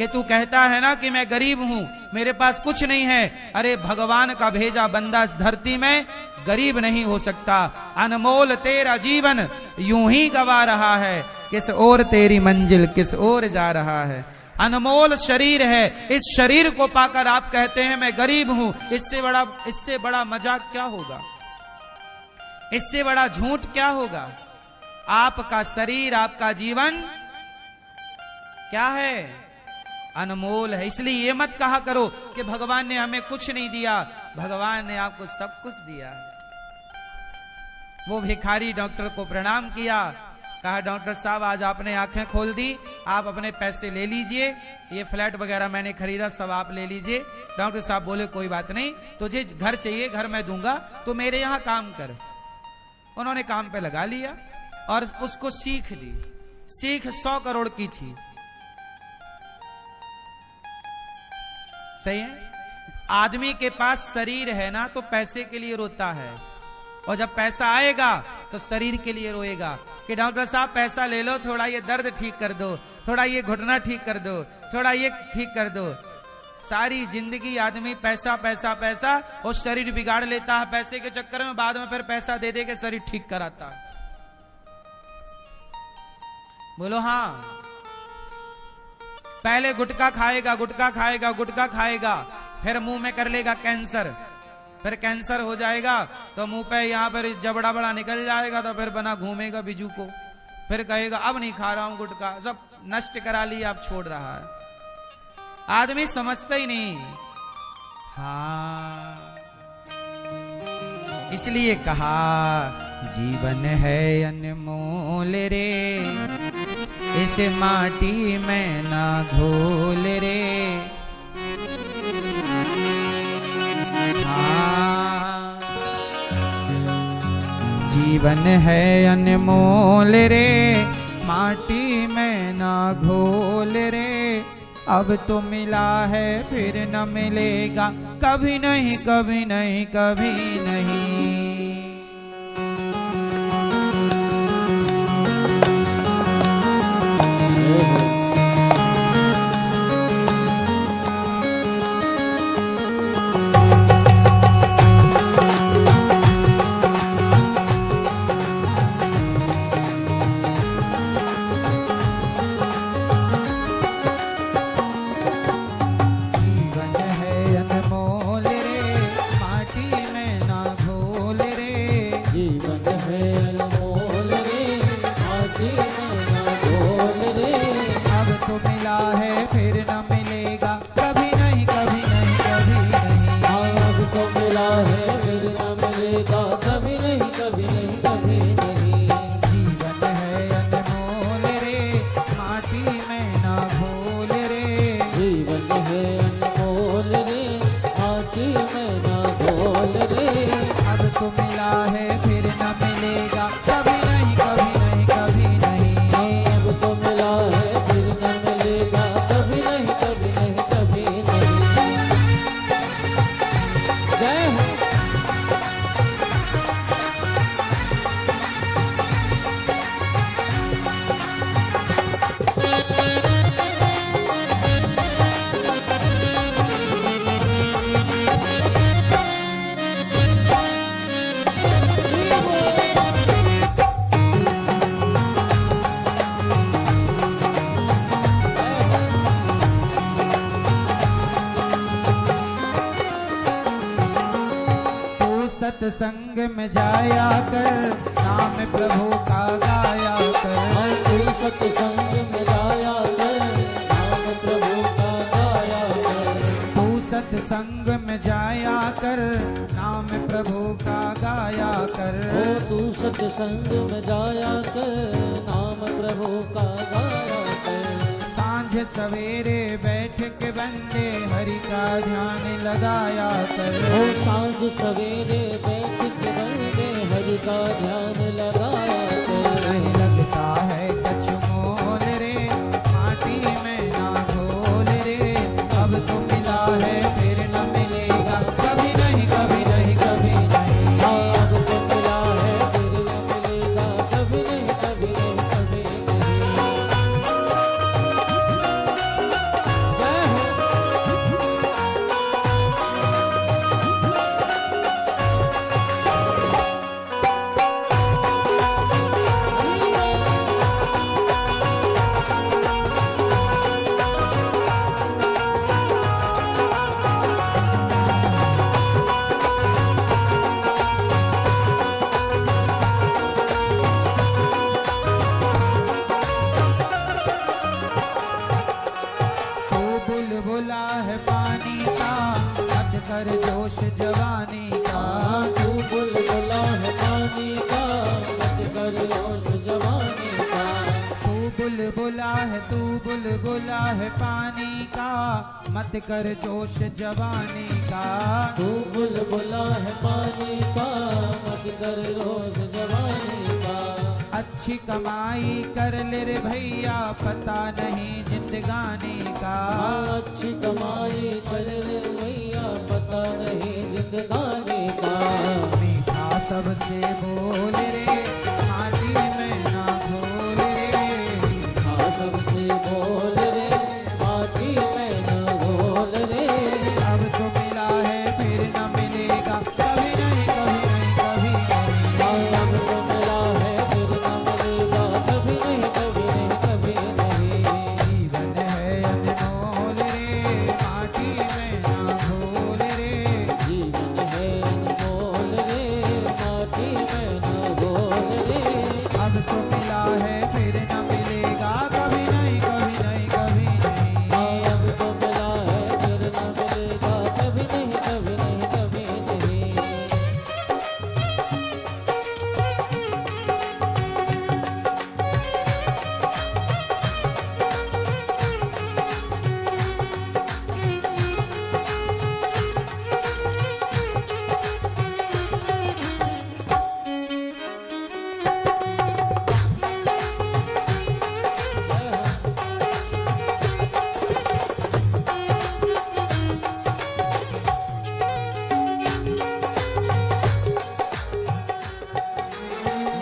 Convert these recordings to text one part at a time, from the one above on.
कि तू कहता है ना कि मैं गरीब हूं, मेरे पास कुछ नहीं है। अरे भगवान का भेजा बंदा इस धरती में गरीब नहीं हो सकता। अनमोल तेरा जीवन यूं ही गवा रहा है, किस ओर तेरी मंजिल किस ओर जा रहा है। अनमोल शरीर है, इस शरीर को पाकर आप कहते हैं मैं गरीब हूं। इससे बड़ा मजाक क्या होगा, इससे बड़ा झूठ क्या होगा। आपका शरीर आपका जीवन क्या है, अनमोल है। इसलिए ये मत कहा करो कि भगवान ने हमें कुछ नहीं दिया, भगवान ने आपको सब कुछ दिया है। वो भिखारी डॉक्टर को प्रणाम किया, कहा डॉक्टर साहब आज आपने आंखें खोल दी, आप अपने पैसे ले लीजिए, ये फ्लैट वगैरह मैंने खरीदा सब आप ले लीजिए। डॉक्टर साहब बोले कोई बात नहीं, तुझे घर चाहिए घर मैं दूंगा, तो मेरे यहां काम कर। उन्होंने काम पे लगा लिया और उसको सीख दी। सीख 100 करोड़ की थी, सही है। आदमी के पास शरीर है ना तो पैसे के लिए रोता है, और जब पैसा आएगा तो शरीर के लिए रोएगा कि डॉक्टर साहब पैसा ले लो, थोड़ा ये दर्द ठीक कर दो, थोड़ा ये घुटना ठीक कर दो, थोड़ा ये ठीक कर दो। सारी जिंदगी आदमी पैसा पैसा पैसा और शरीर बिगाड़ लेता है पैसे के चक्कर में, बाद में फिर पैसा दे दे के शरीर ठीक कराता है। बोलो हाँ। पहले गुटखा खाएगा गुटखा खाएगा गुटखा खाएगा, फिर मुंह में कर लेगा कैंसर, फिर कैंसर हो जाएगा तो मुंह पे यहाँ पर जबड़ा बड़ा निकल जाएगा, तो फिर बना घूमेगा बिजू को, फिर कहेगा अब नहीं खा रहा हूं गुटखा, सब नष्ट करा लिया अब छोड़ रहा है। आदमी समझता ही नहीं। हाँ इसलिए कहा जीवन है अनमोल रे, इस माटी में ना घोल रे। जीवन है अनमोल रे, माटी में ना घोल रे। अब तो मिला है फिर न मिलेगा, कभी नहीं कभी नहीं कभी नहीं। सत्संग में जाया कर, नाम प्रभु का गाया कर। तू सत्संग में जाया कर, नाम प्रभु का गाया कर। तू सत्संग में जाया कर, नाम प्रभु का गाया कर। तू सत्संग में जाया कर, नाम प्रभु का गाया कर। सांझ सवेरे बैठ के बंदे हरि का ध्यान लगाया कर। सांझ सवेरे बैठ के बंदे हरि का ध्यान लगाया कर। नहीं लगता है कछु मोल रे, माटी में ना घोल रे। अब तो मिला है फिर न मिलेगा, कभी नहीं कभी नहीं कभी नहीं। अब तो मिला है फिर न मिलेगा, कभी नहीं कभी नहीं कभी नहीं। बुलबुला है पानी का, मत कर जोश जवानी का। तू बुलबुला है पानी का, मत कर जोश जवानी का। तू बुलबुला है पानी का, मत कर जोश जवानी का। तू बुलबुला है पानी का, मत कर जोश जवानी का। अच्छी कमाई कर ले रे भैया, पता नहीं जिंदगानी का। अच्छी कमाई कर ले भैया, पता नहीं जिंदगानी का। मीठा सबसे बोल रे, माटी में ना घोल रे। मीठा सबसे बोल रे, माटी में न घोल रे। अब तो मिला है फिर न मिलेगा, कभी नहीं कभी नहीं कभी नहीं। अब तो मिला है फिर न मिलेगा, कभी नहीं कभी नहीं कभी नहीं। जीवन है अनमोल रे, माटी में ना घोल रे। जीवन है अनमोल रे, माटी में न घोल रे। अब तो मिला है फिर न मिलेगा, कभी नहीं कभी नहीं कभी नहीं। अब तो मिला है फिर न मिलेगा, कभी नहीं कभी नहीं कभी नहीं।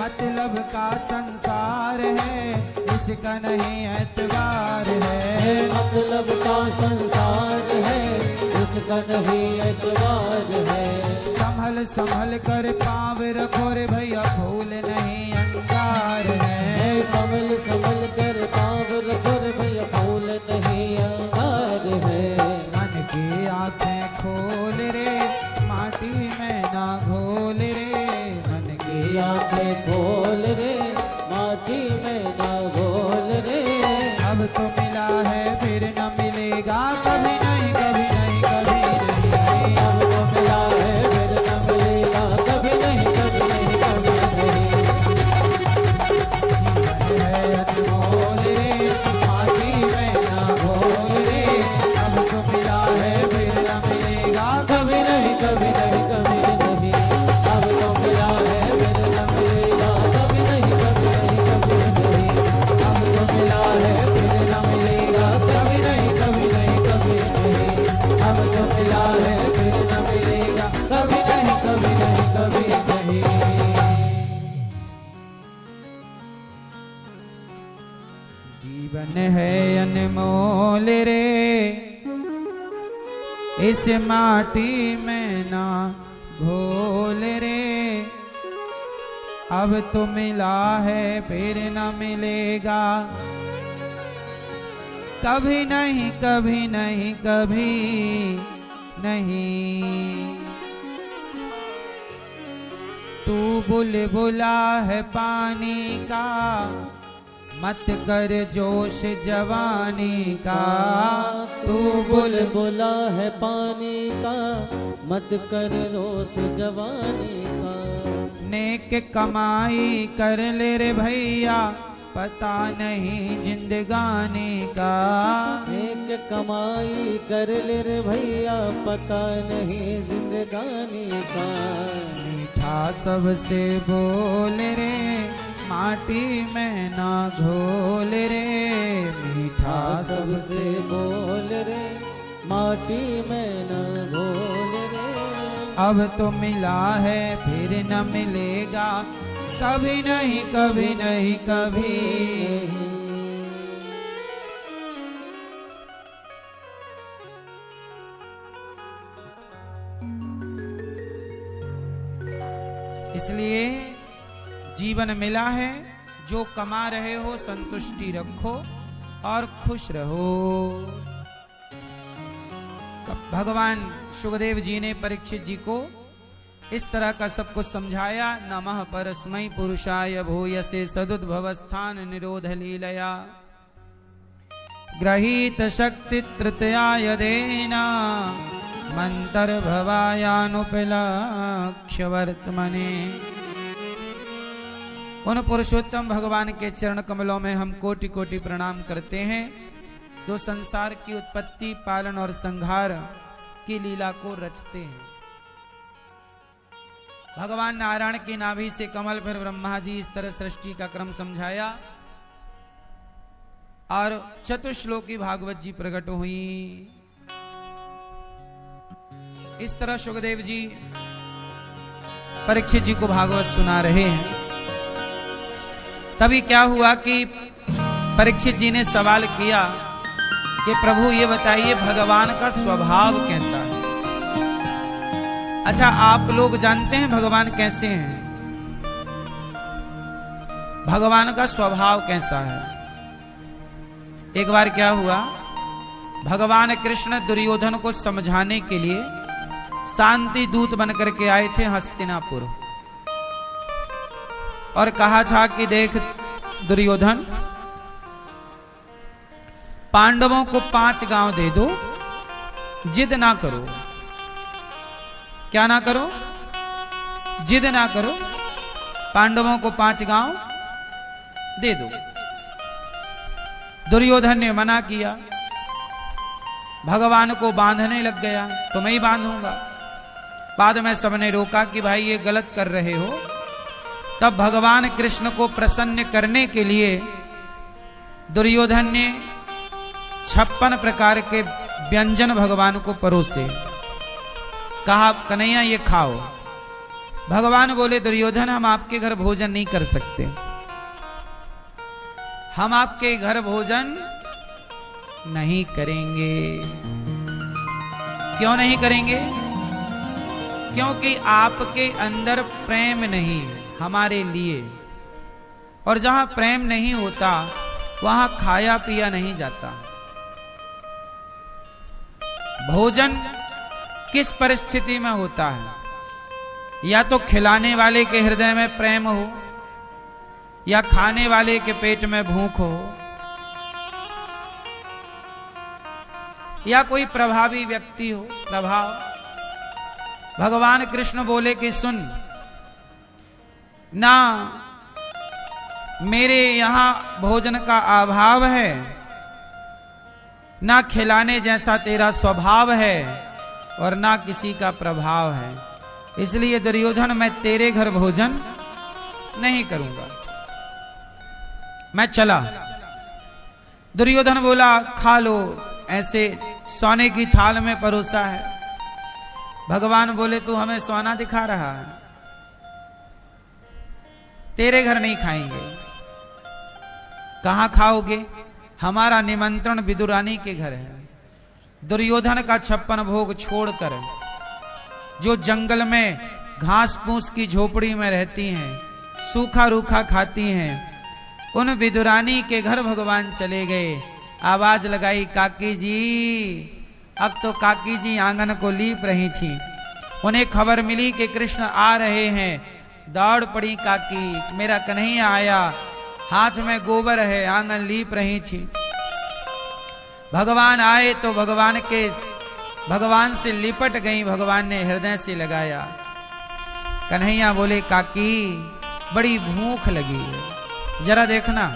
मतलब का संसार है, इसका नहीं एतबार है। मतलब का संसार है, इसका नहीं एतबार है। संभल संभल कर पाँव रखो रे भैया, फूल नहीं अंगार है। संभल संभल कर पाँव रखो रे भैया, फूल नहीं अंगार है। मन की आंखें खोल रे, माटी में ना घोल रे। मन की आंखें खोल रे, माटी में ना घोल रे। अब तो मिला है फिर न मिलेगा, कभी नहीं कभी नहीं कभी नहीं। अब तो मिला है फिर न मिलेगा, कभी नहीं कभी नहीं कभी नहीं। जीवन है अनमोल रे, माटी में ना घोल रे। अब तो मिला है फिर न मिलेगा, कभी नहीं कभी नहीं कभी नहीं। अब तो मिला है फिर न मिलेगा, कभी नहीं कभी नहीं कभी नहीं। अब तो मिला है फिर न मिलेगा, कभी नहीं कभी नहीं कभी नहीं। अब तो मिला है फिर न मिलेगा, कभी नहीं कभी नहीं कभी नहीं। जीवन है अनमोल रे, इस माटी में ना घोल रे। अब तो मिला है फिर न मिलेगा, कभी नहीं कभी नहीं कभी नहीं। तू बुलबुला है पानी का, मत कर जोश जवानी का। तू बुलबुला है पानी का, मत कर रोष जवानी का। नेक कमाई कर ले रे भैया, पता नहीं जिंदगानी का। एक कमाई कर ले रे भैया, पता नहीं जिंदगानी का। मीठा सबसे बोल रे, माटी में ना घोल रे। मीठा सबसे बोल रे, माटी में न घोल रे। अब तो मिला है फिर न मिलेगा, कभी नहीं कभी नहीं कभी। इसलिए जीवन मिला है, जो कमा रहे हो संतुष्टि रखो और खुश रहो। भगवान सुखदेव जी ने परीक्षित जी को इस तरह का सब कुछ समझाया। नमः परस्मै पुरुषाय भूयसे सदुद्भवस्थान निरोध लीलया। ग्रहीत शक्ति तृतीया यदेना मंतर भवायानुपलक्ष्य वर्तमने। उन पुरुषोत्तम भगवान के चरण कमलों में हम कोटि कोटि प्रणाम करते हैं, जो संसार की उत्पत्ति, पालन और संहार की लीला को रचते हैं। भगवान नारायण की नाभि से कमल, फिर ब्रह्मा जी, इस तरह सृष्टि का क्रम समझाया और चतुश्लोकी भागवत जी प्रकट हुई। इस तरह सुखदेव जी परीक्षित जी को भागवत सुना रहे हैं। तभी क्या हुआ कि परीक्षित जी ने सवाल किया कि प्रभु ये बताइए भगवान का स्वभाव कैसा है। अच्छा, आप लोग जानते हैं भगवान कैसे हैं? भगवान का स्वभाव कैसा है? एक बार क्या हुआ, भगवान कृष्ण दुर्योधन को समझाने के लिए शांति दूत बनकर के आए थे हस्तिनापुर और कहा था कि देख दुर्योधन, पांडवों को 5 गांव दे दो, जिद ना करो। क्या ना करो? जिद ना करो, पांडवों को 5 गांव दे दो। दुर्योधन ने मना किया, भगवान को बांधने लग गया, तो मैं ही बांधूंगा। बाद में सबने रोका कि भाई ये गलत कर रहे हो। तब भगवान कृष्ण को प्रसन्न करने के लिए दुर्योधन ने 56 प्रकार के व्यंजन भगवान को परोसे, कहा कन्हैया ये खाओ। भगवान बोले दुर्योधन, हम आपके घर भोजन नहीं कर सकते, हम आपके घर भोजन नहीं करेंगे। क्यों नहीं करेंगे? क्योंकि आपके अंदर प्रेम नहीं है हमारे लिए, और जहां प्रेम नहीं होता वहां खाया पिया नहीं जाता। भोजन किस परिस्थिति में होता है? या तो खिलाने वाले के हृदय में प्रेम हो, या खाने वाले के पेट में भूख हो, या कोई प्रभावी व्यक्ति हो, प्रभाव। भगवान कृष्ण बोले कि सुन ना, मेरे यहां भोजन का अभाव है, ना खिलाने जैसा तेरा स्वभाव है, और ना किसी का प्रभाव है। इसलिए दुर्योधन, मैं तेरे घर भोजन नहीं करूंगा, मैं चला। दुर्योधन बोला खा लो, ऐसे सोने की थाल में परोसा है। भगवान बोले तू हमें सोना दिखा रहा है, तेरे घर नहीं खाएंगे। कहां खाओगे? हमारा निमंत्रण विदुरानी के घर है। दुर्योधन का 56 भोग छोड़कर जो जंगल में घास फूस की झोपड़ी में रहती हैं, सूखा रूखा खाती हैं, उन विदुरानी के घर भगवान चले गए। आवाज लगाई काकी जी। अब तो काकी जी आंगन को लीप रही थी। उन्हें खबर मिली कि कृष्ण आ रहे हैं। दौड़ पड़ी काकी, मेरा कन्हैया आया, हाथ में गोबर है, आंगन लीप रही थी। भगवान आए तो भगवान से लिपट गई। भगवान ने हृदय से लगाया। कन्हैया बोले काकी बड़ी भूख लगी है, जरा देखना।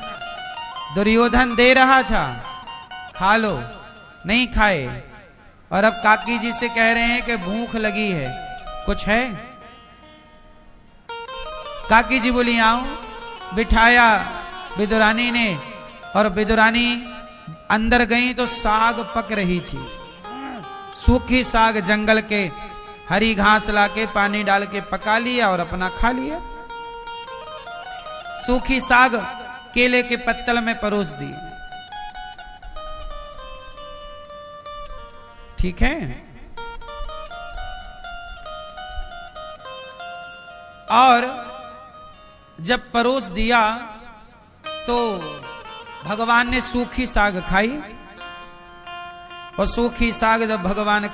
दुर्योधन दे रहा था, खा लो, नहीं खाए, और अब काकी जी से कह रहे हैं कि भूख लगी है, कुछ है? काकी जी बोली आओ। बिठाया विदुरानी ने, और विदुरानी अंदर गई तो साग पक रही थी। सूखी साग जंगल के, हरी घास लाके पानी डाल के पका लिया और अपना खा लिया। सूखी साग केले के पत्तल में परोस दी। ठीक है। और जब परोस दिया तो भगवान ने सूखी साग खाई, और सूखी साग जब भगवान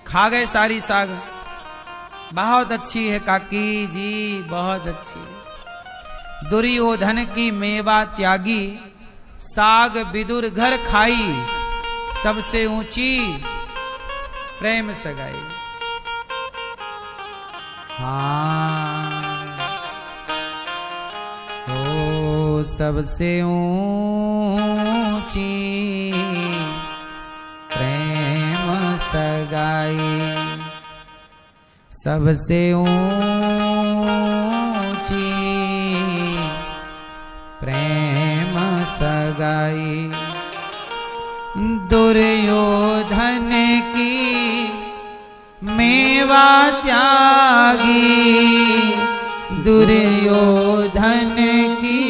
खा गए सारी साग। बहुत अच्छी है काकी जी, बहुत अच्छी। दुर्योधन की मेवा त्यागी साग विदुर घर खाई, सबसे ऊंची प्रेम सगाई। हाँ ओ सबसे ऊंची प्रेम सगाई, सबसे ऊंची प्रेम सगाई। दुर्योधन की मेवा त्यागी, दुर्योधन की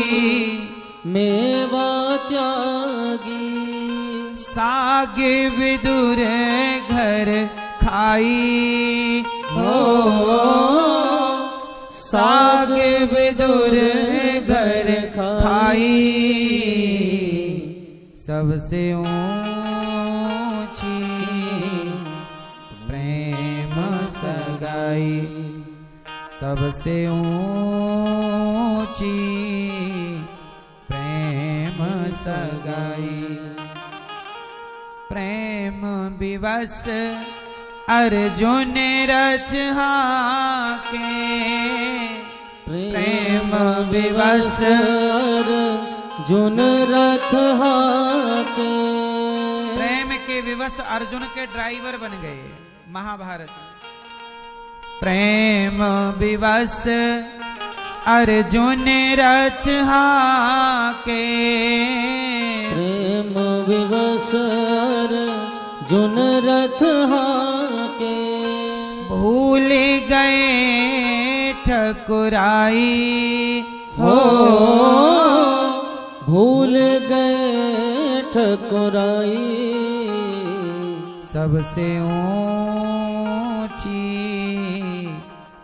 मेवा त्यागी, साग विदुर घर खाई हो, साग विदुर घर खाई, सबसे ऊंची प्रेम सगाई, सबसे ऊंची प्रेम सगाई। प्रेम विवश अर्जुन रथ हाके, प्रेम विवश अर्जुन रथ हाके, प्रेम के विवश अर्जुन के ड्राइवर बन गए महाभारत में। प्रेम विवश अर्जुन रथ हाके, प्रेम विवश अर्जुन रथ हाके, भूल गए ठकुराई हो, भूल गए ठकुराई, सबसे ऊंची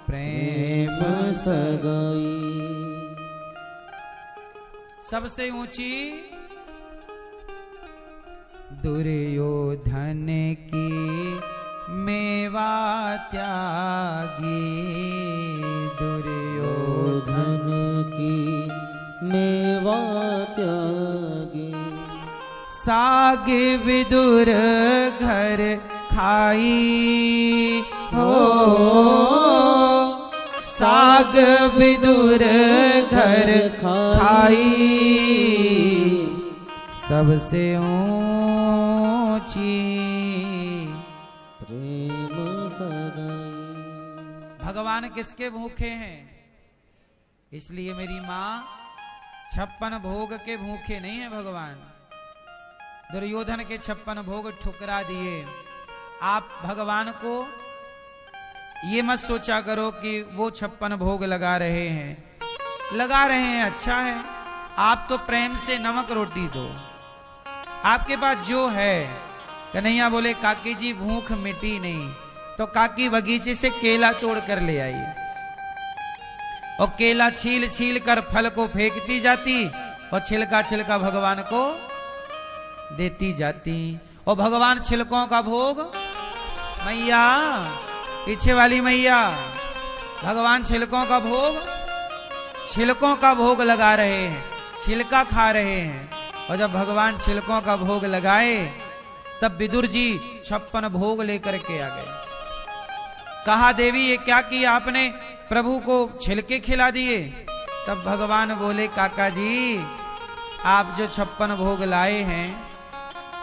प्रेम सगाई, सबसे ऊंची। दुर्योधन की मेवा त्यागी, दुर्योधन की मेवा त्यागी, साग विदुर घर खाई हो, साग विदुर घर खाई, सबसे ऊंची प्रेम सगाई। भगवान किसके भूखे हैं? इसलिए मेरी माँ 56 भोग के भूखे नहीं है भगवान। दुर्योधन के 56 भोग ठुकरा दिए। आप भगवान को ये मत सोचा करो कि वो 56 भोग लगा रहे हैं, लगा रहे हैं अच्छा है। आप तो प्रेम से नमक रोटी दो, आपके पास जो है। कन्हैया बोले काकी जी भूख मिटी नहीं, तो काकी बगीचे से केला तोड़ कर ले आई और केला छील छील कर फल को फेंकती जाती और छिलका छिलका भगवान को देती जाती। और भगवान छिलकों का भोग, मैया पीछे वाली मैया, भगवान छिलकों का भोग, छिलकों का भोग लगा रहे हैं, छिलका खा रहे हैं। और जब भगवान छिलकों का भोग लगाए तब विदुर जी 56 भोग लेकर के आ गए। कहा देवी ये क्या किया आपने, प्रभु को छिलके खिला दिए। तब भगवान बोले काका जी आप जो 56 भोग लाए हैं,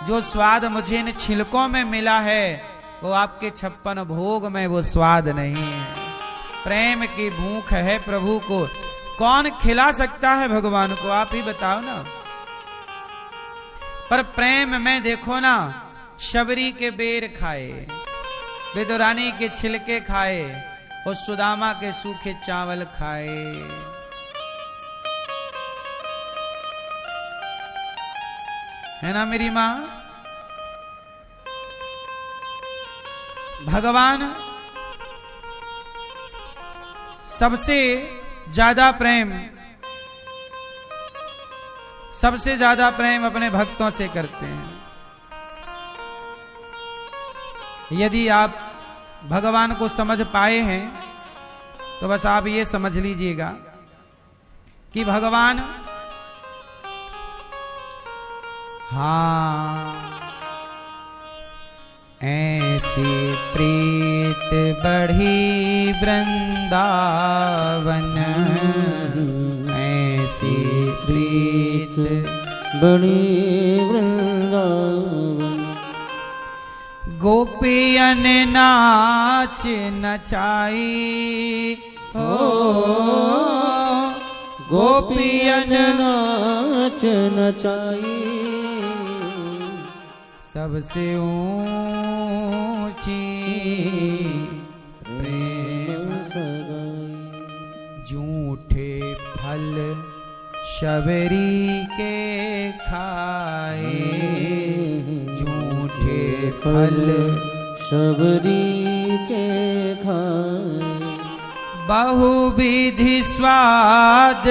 जो स्वाद मुझे इन छिलकों में मिला है वो आपके 56 भोग में वो स्वाद नहीं है। प्रेम की भूख है प्रभु को, कौन खिला सकता है भगवान को, आप ही बताओ ना। पर प्रेम में देखो ना, शबरी के बेर खाए, विदुरानी के छिलके खाए और सुदामा के सूखे चावल खाए। है ना मेरी मां। भगवान सबसे ज्यादा प्रेम अपने भक्तों से करते हैं। यदि आप भगवान को समझ पाए हैं तो बस आप ये समझ लीजिएगा कि भगवान हाँ ऐसी प्रीत बढ़ी वृंदावन, ऐसी प्रीत बड़ी वृंदावन। गोपियन नाच नचाई हो, गोपियन नाच नचाई। सबसे ऊंची प्रेम सगाई। झूठे फल शबरी के खाए, झूठे फल शबरी के खाए। बहुविधि स्वाद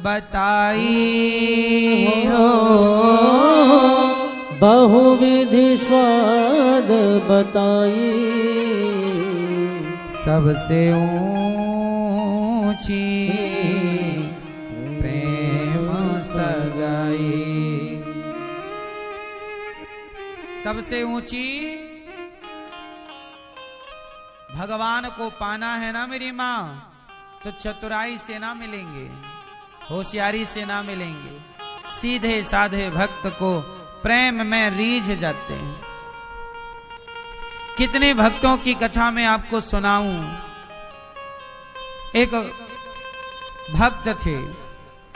बताई हो, बहुविधि स्वाद बताई। सबसे ऊंची प्रेम सगाई। सबसे ऊंची भगवान को पाना है ना मेरी माँ, तो चतुराई से ना मिलेंगे, होशियारी से ना मिलेंगे। सीधे साधे भक्त को प्रेम में रीझ जाते हैं। कितने भक्तों की कथा में आपको सुनाऊं। एक भक्त थे,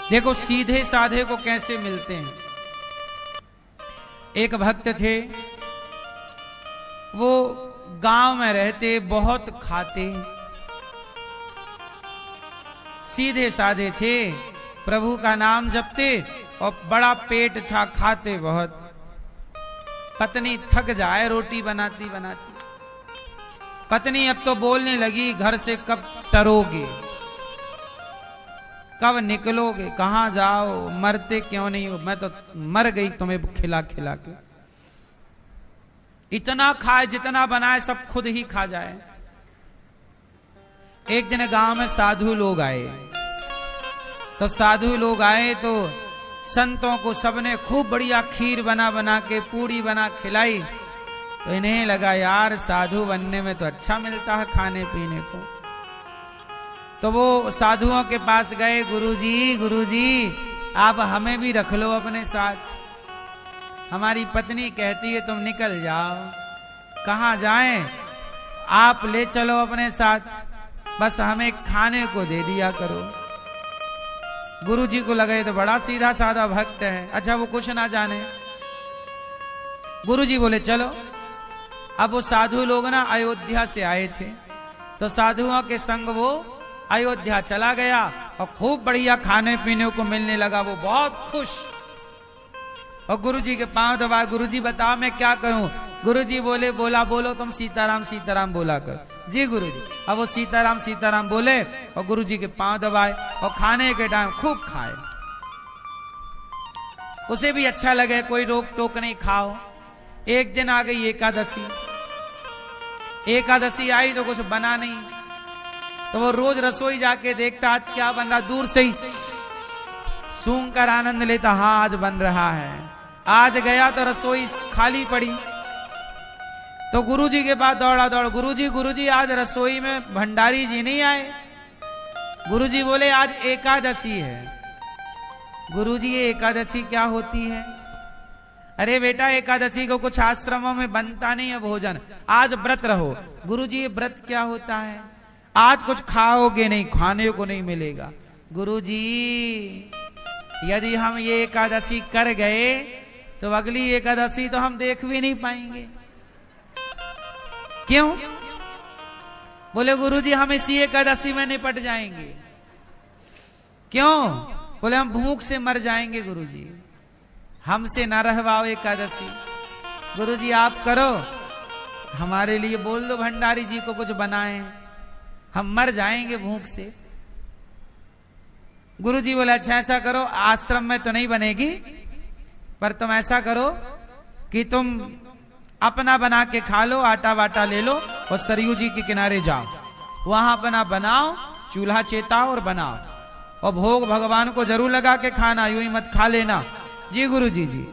देखो सीधे साधे को कैसे मिलते हैं। एक भक्त थे, वो गांव में रहते, बहुत खाते, सीधे साधे थे, प्रभु का नाम जपते और बड़ा पेट था, खाते बहुत। पत्नी थक जाए रोटी बनाती बनाती, पत्नी अब तो बोलने लगी, घर से कब टरोगे, कब निकलोगे, कहां जाओ, मरते क्यों नहीं हो, मैं तो मर गई तुम्हें खिला खिला के। इतना खाए जितना बनाए सब खुद ही खा जाए। एक दिन गांव में साधु लोग आए, तो साधु लोग आए तो संतों को सबने खूब बढ़िया खीर बना बना के पूड़ी बना खिलाई। तो इन्हें लगा यार साधु बनने में तो अच्छा मिलता है खाने पीने को। तो वो साधुओं के पास गए, गुरुजी आप हमें भी रख लो अपने साथ। हमारी पत्नी कहती है तुम निकल जाओ, कहां जाएं, आप ले चलो अपने साथ, बस हमें खाने को दे दिया करो। गुरुजी को लगे तो बड़ा सीधा साधा भक्त है, अच्छा वो कुछ ना जाने। गुरुजी बोले चलो। अब वो साधु लोग ना अयोध्या से आए थे, तो साधुओं के संग वो अयोध्या चला गया और खूब बढ़िया खाने पीने को मिलने लगा। वो बहुत खुश और गुरुजी के पांव दबाए, गुरुजी बताओ मैं क्या करूं। गुरुजी बोले बोलो तुम सीताराम सीताराम बोला कर। जी गुरुजी। अब वो सीताराम सीताराम बोले और गुरुजी के पांव दबाए और खाने के टाइम खूब खाए। उसे भी अच्छा लगे, कोई रोक टोक नहीं, खाओ। एक दिन आ गई एकादशी, एकादशी आई तो कुछ बना नहीं, तो वो रोज रसोई जाके देखता आज क्या बन रहा, दूर से ही सूंघ कर आनंद लेता, हाँ आज बन रहा है। आज गया तो रसोई खाली पड़ी, तो गुरुजी के पास दौड़ा, गुरुजी आज रसोई में भंडारी जी नहीं आए। गुरुजी बोले आज एकादशी है। गुरुजी ये एकादशी क्या होती है? अरे बेटा एकादशी को कुछ आश्रमों में बनता नहीं है भोजन, आज व्रत रहो। गुरुजी ये व्रत क्या होता है? आज कुछ खाओगे नहीं, खाने को नहीं मिलेगा। गुरुजी यदि हम ये एकादशी कर गए तो अगली एकादशी तो हम देख भी नहीं पाएंगे। क्यों? बोले गुरुजी हम इसी एकादशी में निपट जाएंगे। क्यों? बोले हम भूख से मर जाएंगे गुरुजी, हमसे ना रहवाओ एकादशी। गुरुजी आप करो, हमारे लिए बोल दो भंडारी जी को कुछ बनाए, हम मर जाएंगे भूख से। गुरुजी बोले अच्छा ऐसा करो, आश्रम में तो नहीं बनेगी, पर तुम ऐसा करो कि तुम अपना बना के खा लो, आटा वाटा ले लो और सरयू जी के किनारे जाओ, वहां अपना बनाओ, चूल्हा चेताओ और बनाओ, और भोग भगवान को जरूर लगा के खाना, यूं ही मत खा लेना। जी गुरुजी जी।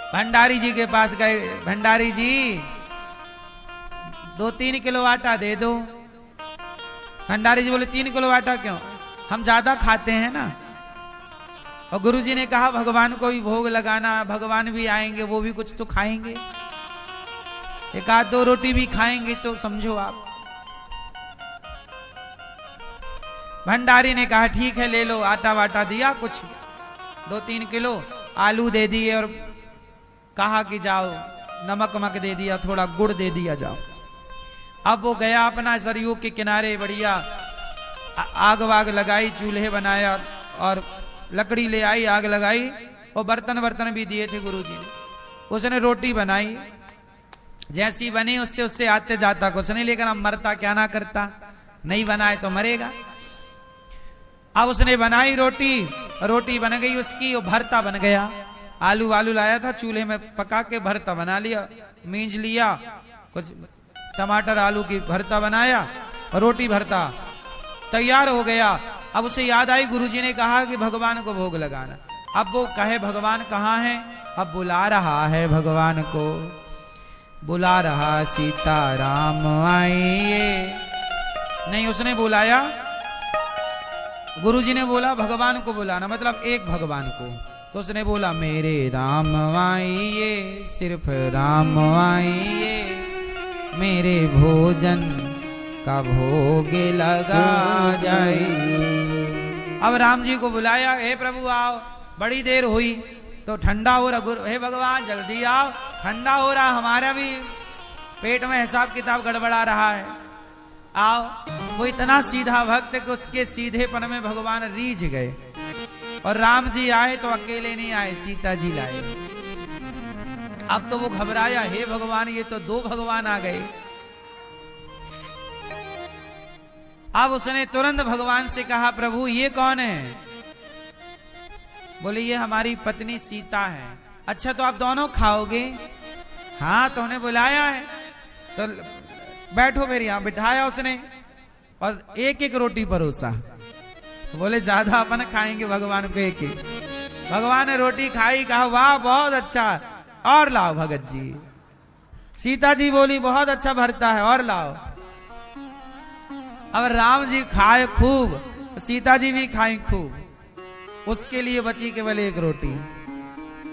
भंडारी जी के पास गए, भंडारी जी 2-3 किलो आटा दे दो। भंडारी जी बोले 3 किलो आटा क्यों, हम ज्यादा खाते हैं ना। और गुरुजी ने कहा भगवान को भी भोग लगाना, भगवान भी आएंगे, वो भी कुछ तो खाएंगे, 1-2 रोटी भी खाएंगे, तो समझो आप। भंडारी ने कहा ठीक है ले लो, आटा वाटा दिया, कुछ 2-3 किलो आलू दे दिए और कहा कि जाओ, नमक वमक दे दिया, थोड़ा गुड़ दे दिया, जाओ। अब वो गया अपना सरयू के किनारे, बढ़िया आग वाग लगाई, चूल्हे बनाया और लकड़ी ले आई, आग लगाई और बर्तन वर्तन भी दिए थे गुरुजी ने। उसने रोटी बनाई, जैसी बनी उससे उससे आते जाता कुछ नहीं, लेकिन अब मरता क्या ना करता, नहीं बनाए तो मरेगा। अब उसने बनाई रोटी, रोटी बन गई उसकी, वो भरता बन गया। आलू वालू लाया था, चूल्हे में पका के भरता बना लिया, मींज लिया, कुछ टमाटर आलू की भरता बनाया, रोटी भरता तैयार हो गया। अब उसे याद आई, गुरुजी ने कहा कि भगवान को भोग लगाना। अब वो कहे भगवान कहाँ है, अब बुला रहा है भगवान को, बुला रहा सीता राम आइए। नहीं, उसने बुलाया, गुरुजी ने बोला भगवान को बुलाना, मतलब एक भगवान को। तो उसने बोला मेरे राम आइए, सिर्फ राम आइए, मेरे भोजन का भोग लगा जाए। अब राम जी को बुलाया, हे प्रभु आओ, बड़ी देर हुई तो ठंडा हो रहा, हे भगवान जल्दी आओ, ठंडा हो रहा, हमारा भी पेट में हिसाब किताब गड़बड़ा रहा है, आओ। वो इतना सीधा भक्त कि उसके सीधेपन में भगवान रीझ गए। और राम जी आए तो अकेले नहीं आए, सीता जी लाए। अब तो वो घबराया, हे भगवान ये तो 2 भगवान आ गए। अब उसने तुरंत भगवान से कहा प्रभु ये कौन है? बोले ये हमारी पत्नी सीता है। अच्छा तो आप दोनों खाओगे? हाँ, तो उन्हें बुलाया है तो बैठो, फिर यहां बिठाया उसने और एक एक रोटी परोसा। बोले ज्यादा अपन खाएंगे, भगवान को एक एक। भगवान ने रोटी खाई, कहा वाह बहुत अच्छा, और लाओ भगत जी। सीता जी बोली बहुत अच्छा भरता है, और लाओ। अब राम जी खाए खूब, सीता जी भी खाई खूब, उसके लिए बची केवल एक रोटी।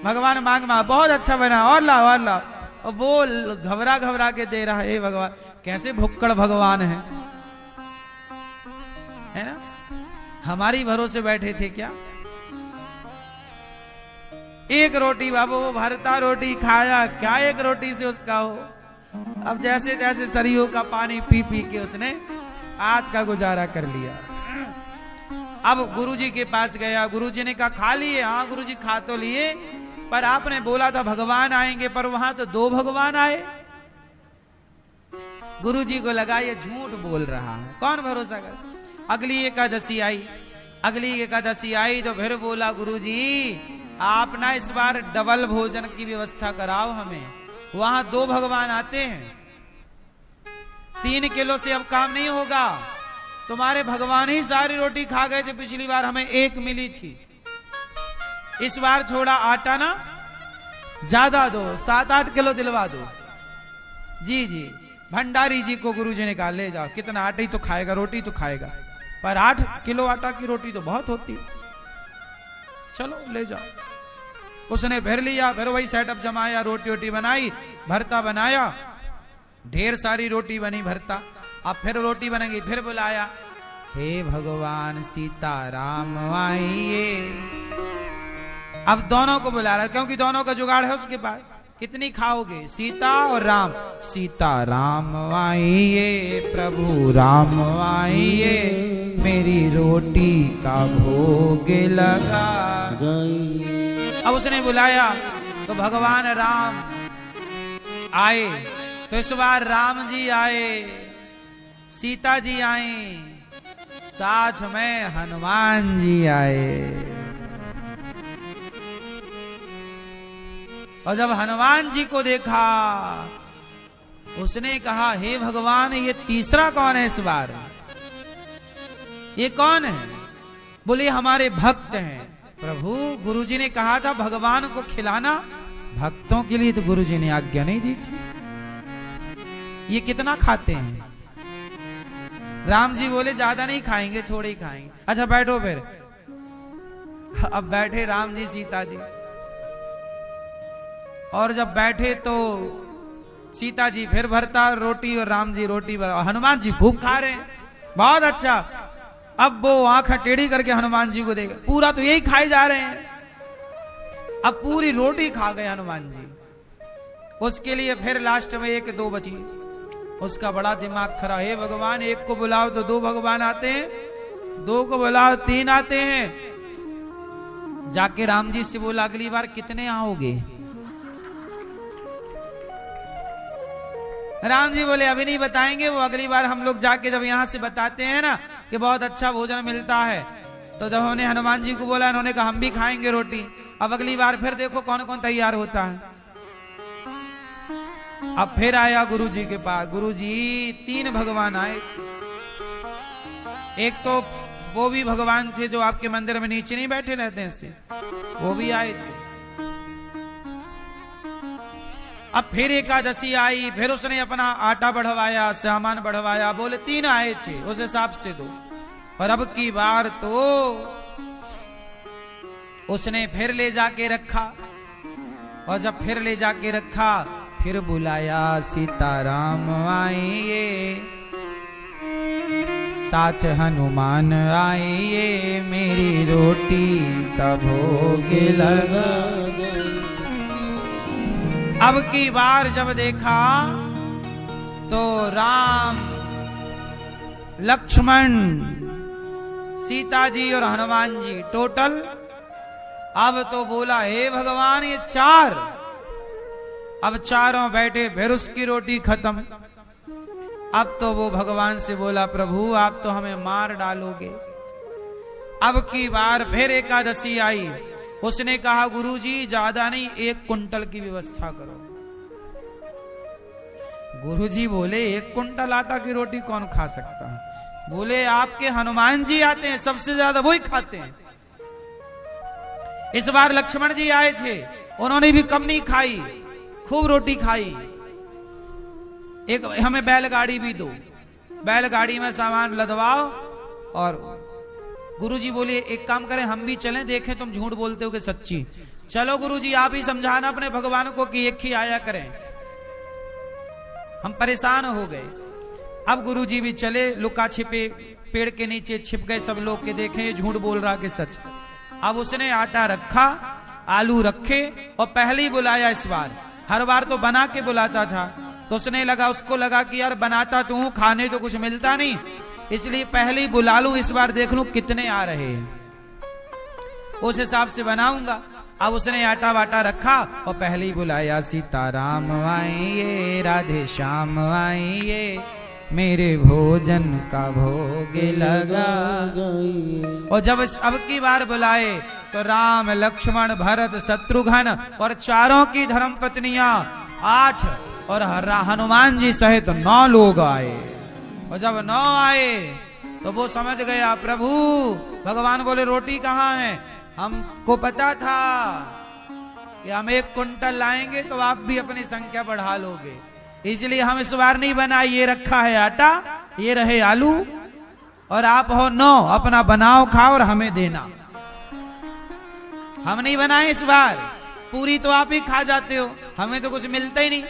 भगवान मांग बहुत अच्छा बना, और लाओ और लाओ। और वो घबरा घबरा के दे रहा है, भगवान कैसे भुक्कड़ भगवान है ना, हमारी भरोसे बैठे थे क्या? एक रोटी बाबू, वो भरता रोटी खाया, क्या एक रोटी से उसका हो। अब जैसे तैसे सरयू का पानी पी पी के उसने आज का गुजारा कर लिया। अब गुरुजी के पास गया, गुरुजी ने कहा खा लिए? हाँ गुरुजी खा तो लिए, पर आपने बोला था भगवान आएंगे, पर वहां तो 2 भगवान आए। गुरुजी को लगा ये झूठ बोल रहा है, कौन भरोसा कर। अगली एकादशी आई, अगली एकादशी आई तो फिर बोला गुरुजी आप ना इस बार डबल भोजन की व्यवस्था कराओ हमें, वहां 2 भगवान आते हैं, 3 किलो से अब काम नहीं होगा। तुम्हारे भगवान ही सारी रोटी खा गए थे, पिछली बार हमें 1 मिली थी, इस बार थोड़ा आटा ना ज्यादा दो, 7-8 किलो दिलवा दो। जी जी, भंडारी जी को गुरुजी ने कहा ले जाओ, कितना आटा ही तो खाएगा, रोटी तो खाएगा, पर 8 किलो आटा की रोटी तो बहुत होती, चलो ले जाओ। उसने फिर लिया, फिर वही सेटअप जमाया, रोटी वोटी बनाई, भरता बनाया, ढेर सारी रोटी बनी भरता। अब फिर रोटी बनेगी, फिर बुलाया, हे भगवान सीता राम आइए। अब दोनों को बुला रहा, क्योंकि दोनों का जुगाड़ है उसके पास। कितनी खाओगे? सीता और राम। सीता राम आइए, प्रभु राम आइए, मेरी रोटी का भोग लगा जाइए। अब उसने बुलाया तो भगवान राम आए, तो इस बार राम जी आए, सीता जी आई, साथ में हनुमान जी आए। और जब हनुमान जी को देखा उसने कहा हे भगवान ये तीसरा कौन है इस बार, ये कौन है? बोले हमारे भक्त हैं। प्रभु गुरुजी ने कहा था भगवान को खिलाना, भक्तों के लिए तो गुरु जी ने आज्ञा नहीं दी थी। ये कितना खाते हैं? राम जी बोले ज्यादा नहीं खाएंगे, थोड़े ही खाएंगे। अच्छा बैठो फिर। अब बैठे राम जी सीता जी, और जब बैठे तो सीता जी फिर भरता रोटी और राम जी रोटी हनुमान जी खूब खा रहे हैं, बहुत अच्छा। अब वो आंख टेढ़ी करके हनुमान जी को देखे, पूरा तो यही खाए जा रहे हैं। अब पूरी रोटी खा गए हनुमान जी। उसके लिए फिर लास्ट में 1-2 बची। उसका बड़ा दिमाग खरा, हे भगवान, एक को बुलाओ तो 2 भगवान आते हैं, 2 को बुलाओ 3 आते हैं। जाके राम जी से बोला, अगली बार कितने आओगे? राम जी बोले अभी नहीं बताएंगे, वो अगली बार हम लोग जाके जब यहां से बताते हैं ना कि बहुत अच्छा भोजन मिलता है। तो जब हमने हनुमान जी को बोला, इन्होंने कहा हम भी खाएंगे रोटी। अब अगली बार फिर देखो कौन कौन तैयार होता है। अब फिर आया गुरु जी के पास। गुरु जी 3 भगवान आए थे। एक तो वो भी भगवान थे जो आपके मंदिर में नीचे नहीं बैठे रहते हैं, वो भी आए थे। अब फिर एकादशी आई, फिर उसने अपना आटा बढ़वाया, सामान बढ़वाया, बोले 3 आए थे, उस हिसाब से 2। और अब की बार तो उसने फिर ले जाके रखा, और जब फिर ले जाके रखा फिर बुलाया, सीताराम आइए, साथ हनुमान आइए, मेरी रोटी का भोग लगा। अब की बार जब देखा तो राम, लक्ष्मण, सीता जी और हनुमान जी टोटल। अब तो बोला, हे भगवान ये 4। अब चारों बैठे, फिर उसकी रोटी खत्म। अब तो वो भगवान से बोला, प्रभु आप तो हमें मार डालोगे। अब की बार फिर एकादशी आई। उसने कहा, गुरुजी ज्यादा नहीं, 1 कुंटल की व्यवस्था करो। गुरुजी बोले 1 कुंटल आटा की रोटी कौन खा सकता है? बोले आपके हनुमान जी आते हैं, सबसे ज्यादा वही खाते हैं। इस बार लक्ष्मण जी आए थे, उन्होंने भी कम नहीं खाई, खूब रोटी खाई। एक हमें बैलगाड़ी भी दो, बैलगाड़ी में सामान लदवाओ। और गुरुजी बोले एक काम करें, हम भी चलें, देखें तुम झूठ बोलते हो कि सच्ची। चलो गुरुजी आप ही समझाना अपने भगवान को कि एक ही आया करें। हम परेशान हो गए। अब गुरुजी भी चले, लुका छिपे पेड़ के नीचे छिप गए सब लोग के देखें ये झूठ बोल रहा कि सच। अब उसने आटा रखा, आलू रखे और पहले ही बुलाया। इस बार, हर बार तो बना के बुलाता था, तो उसको लगा कि यार बनाता तो हूं, खाने तो कुछ मिलता नहीं, इसलिए पहले ही बुला लूं, इस बार देख लूं कितने आ रहे हैं, उस हिसाब से बनाऊंगा। अब उसने आटा वाटा रखा और पहले ही बुलाया, सीताराम आइए, राधे श्याम आइए, मेरे भोजन का भोग लगा। और जब अब की बार बुलाए तो राम, लक्ष्मण, भरत, शत्रुघ्न और चारों की धर्म पत्नियां 8 और हनुमान जी सहित 9 लोग आए। और जब 9 आए तो वो समझ गया, प्रभु भगवान बोले रोटी कहाँ है? हमको पता था कि हम 1 कुंटल लाएंगे तो आप भी अपनी संख्या बढ़ा लोगे, इसलिए हम इस बार नहीं बनाए। ये रखा है आटा, ये रहे आलू, और आप हो 9, अपना बनाओ खाओ और हमें देना। हम नहीं बनाए इस बार, पूरी तो आप ही खा जाते हो, हमें तो कुछ मिलता ही नहीं।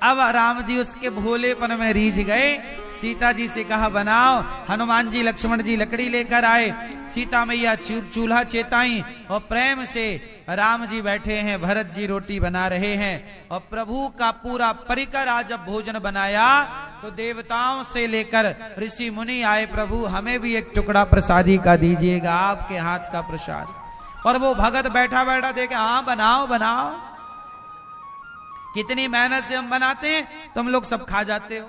अब राम जी उसके भोलेपन में रीझ गए, सीता जी से कहा बनाओ। हनुमान जी, लक्ष्मण जी लकड़ी लेकर आए, सीता मैया चूल्हा चेताई और प्रेम से राम जी बैठे हैं, भरत जी रोटी बना रहे हैं। और प्रभु का पूरा परिकर आज जब भोजन बनाया तो देवताओं से लेकर ऋषि मुनि आए, प्रभु हमें भी एक टुकड़ा प्रसादी का दीजिएगा, आपके हाथ का प्रसाद। और वो भगत बैठा बैठा देखे, हाँ बनाओ बनाओ, कितनी मेहनत से हम बनाते हैं, तुम लोग सब खा जाते हो।